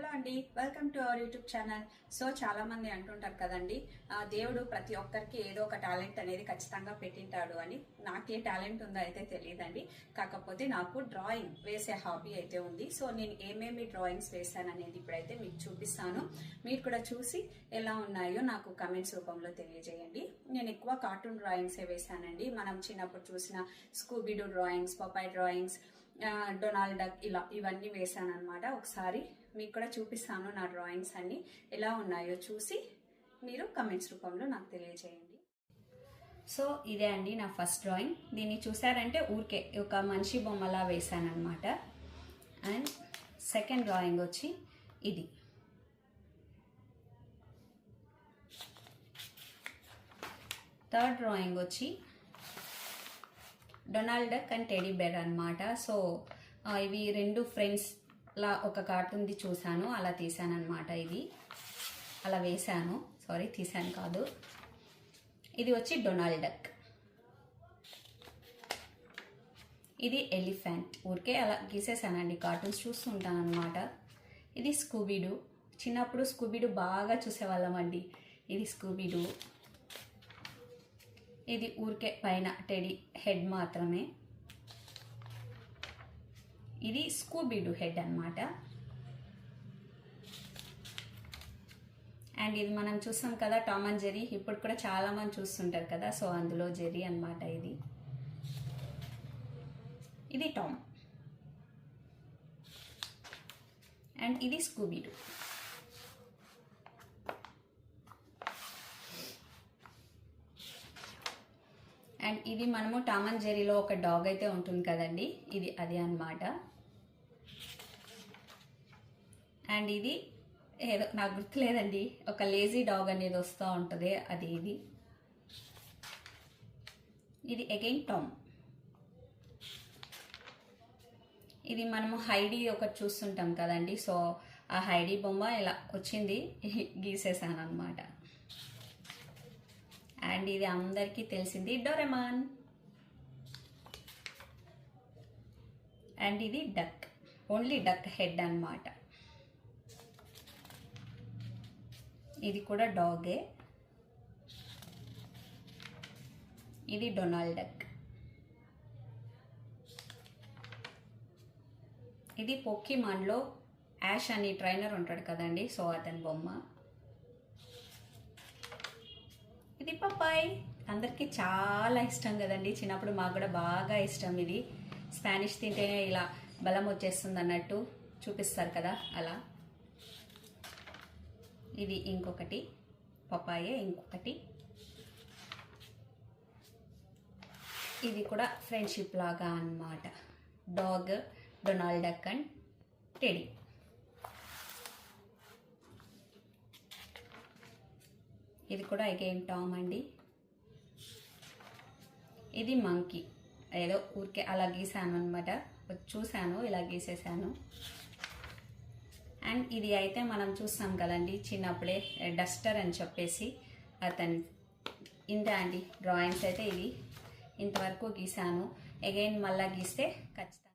Hello అండి, welcome to our YouTube channel. So చాలా మంది అంటుంటారు కదండి, దేవుడు ప్రతి ఒక్కరికి ఏదో ఒక టాలెంట్ అనేది ఖచ్చితంగా పెట్టింటాడు అని. నాకే టాలెంట్ ఉందో అయితే తెలియదండి, కాకపోతే నాకు డ్రాయింగ్ వేసే హాబీ అయితే ఉంది. సో నేను ఏమేమి డ్రాయింగ్స్ వేసాను అనేది ఇప్పుడైతే మీకు చూపిస్తాను. మీరు కూడా చూసి ఎలా ఉన్నాయో నాకు కమెంట్స్ రూపంలో తెలియజేయండి. నేను ఎక్కువ కార్టూన్ డ్రాయింగ్సే వేసానండి. మనం చిన్నప్పుడు చూసిన స్కూబీడూ డ్రాయింగ్స్, పపాయ్ డ్రాయింగ్స్, డొనాల్డ్ డక్ ఇవన్నీ వేసాను అనమాట. ఒకసారి మీకు కూడా చూపిస్తాను నా డ్రాయింగ్స్ అన్ని ఎలా ఉన్నాయో చూసి మీరు కమెంట్స్ రూపంలో నాకు తెలియజేయండి. సో ఇదే అండి నా ఫస్ట్ డ్రాయింగ్. దీన్ని చూసారంటే ఊరికే ఒక మనిషి బొమ్మలా వేసాను అనమాట. అండ్ సెకండ్ డ్రాయింగ్ వచ్చి ఇది. థర్డ్ డ్రాయింగ్ వచ్చి Donald Duck and teddy bear అనమాట. సో ఇవి రెండు ఫ్రెండ్స్ లా ఒక కార్టూన్ది చూశాను, అలా తీసాను అనమాట. ఇది అలా వేసాను, సారీ తీసాను కాదు. ఇది వచ్చి డొనాల్డ్ డక్, ఇది ఎలిఫెంట్. ఊరికే అలా గీసేసానండి, కార్టూన్స్ చూస్తుంటాను అనమాట. ఇది స్కూబీడూ. చిన్నప్పుడు స్కూబీడూ బాగా చూసేవాళ్ళం అండి. ఇది స్కూబీడూ. ఇది ఊరికే పైన టెడీ హెడ్ మాత్రమే. ఇది స్కూబీడూ హెడ్ అనమాట. అండ్ ఇది మనం చూస్తాం కదా టామ్ అండ్ జెర్రీ, ఇప్పుడు కూడా చాలా మంది చూస్తుంటారు కదా, సో అందులో జెర్రీ అనమాట. ఇది టామ్ అండ్ ఇది స్కూబీడూ. అండ్ ఇది మనము టామ్ అండ్ జెర్రీలో ఒక డాగ్ అయితే ఉంటుంది కదండి, ఇది అది అనమాట. అండ్ ఇది ఏదో నాకు గుర్తులేదండి, ఒక లేజీ డాగ్ అనేది వస్తూ ఉంటుంది, అది ఇది అగైన్ టామ్. ఇది మనము హైడీ ఒకటి చూస్తుంటాం కదండి, సో ఆ హైడీ బొమ్మ ఇలా వచ్చింది, గీసేసాను అనమాట. అండ్ ఇది అందరికీ తెలిసింది డోరేమాన్. అండ్ ఇది డక్, ఓన్లీ డక్ హెడ్ అనమాట. ఇది కూడా డాగే. ఇది డొనాల్డ్ డక్. ఇది పోకీమాన్లో యాష్ అని ట్రైనర్ ఉంటాడు కదండి, సో అతని బొమ్మ. ఇది పపాయ్, అందరికీ చాలా ఇష్టం కదండి. చిన్నప్పుడు మాకు కూడా బాగా ఇష్టం. ఇది స్పానిష్ తింటేనే ఇలా బలం వచ్చేస్తుంది అన్నట్టు చూపిస్తారు కదా, అలా. ఇది ఇంకొకటి పపాయే, ఇంకొకటి. ఇది కూడా ఫ్రెండ్షిప్ లాగా అన్నమాట. Dog, Donald Duck and teddy. ఇది కూడా అగైన్ టామ్ అండి. ఇది మంకీ, ఏదో ఊరికే అలా గీసాను అనమాట, చూశాను ఇలా గీసేసాను. అండ్ ఇది అయితే మనం చూస్తాం కదండి చిన్నప్పుడే, డస్టర్ అని చెప్పేసి అతని. ఇంతే అండి డ్రాయింగ్స్ అయితే ఇది ఇంతవరకు గీసాను. అగైన్ మళ్ళీ గీస్తే ఖచ్చితంగా